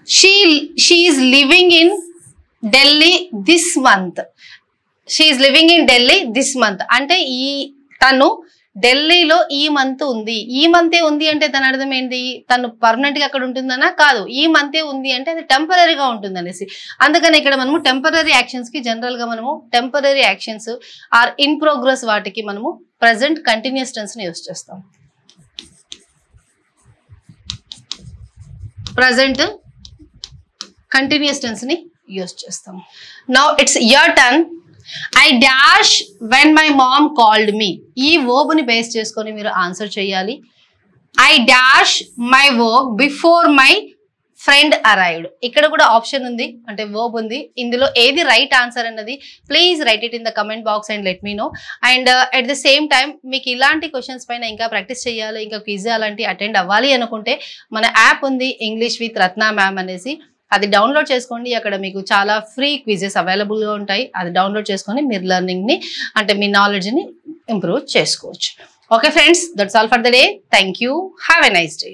she is living in Delhi this month. She is living in Delhi this month. అంటే ఈ తను ఢిల్లీలో ఈ మంత్ ఉంది. ఈ మంతే ఉంది అంటే దాని అర్థం ఏంటి? తను పర్మనెంట్ గా అక్కడ ఉంటుందనా? కాదు. ఈ మంతే ఉంది అంటే అది టెంపరరీగా ఉంటుంది అనేసి. అందుకని ఇక్కడ మనము టెంపరరీ యాక్షన్స్ కి జనరల్ గా మనము temporary actions or in progress వాటికి మనము ప్రెసెంట్ కంటిన్యూస్ టెన్స్ ని యూస్ చేస్తాం. ప్రెసెంట్ కంటిన్యూస్ టెన్స్ ని యూస్ చేస్తాం. Now it's your turn. I dash when my mom called me. ఈ verb ని బేస్ చేసుకొని మీరు ఆన్సర్ చేయాలి. I dash my work before my friend arrived. ఇక్కడ కూడా ఆప్షన్ ఉంది, అంటే verb ఉంది. ఇందులో ఏది రైట్ ఆన్సర్ అన్నది please write it in the comment box and let me know. And at the same time మీకు ఇలాంటి క్వశ్చన్స్ పైన ఇంకా ప్రాక్టీస్ చేయాలి, ఇంకా క్విజ్ అలాంటి అటెండ్ అవ్వాలి అనుకుంటే మన యాప్ ఉంది ఇంగ్లీష్ విత్ రత్న మ్యామ్ అనేసి. అది డౌన్లోడ్ చేసుకోండి. అక్కడ మీకు చాలా ఫ్రీ క్విజెస్ అవైలబుల్గా ఉంటాయి. అది డౌన్లోడ్ చేసుకొని మీరు లెర్నింగ్ని అంటే మీ నాలెడ్జ్ని ఇంప్రూవ్ చేసుకోవచ్చు. Okay friends, that's all for the day. Thank you. Have a nice day.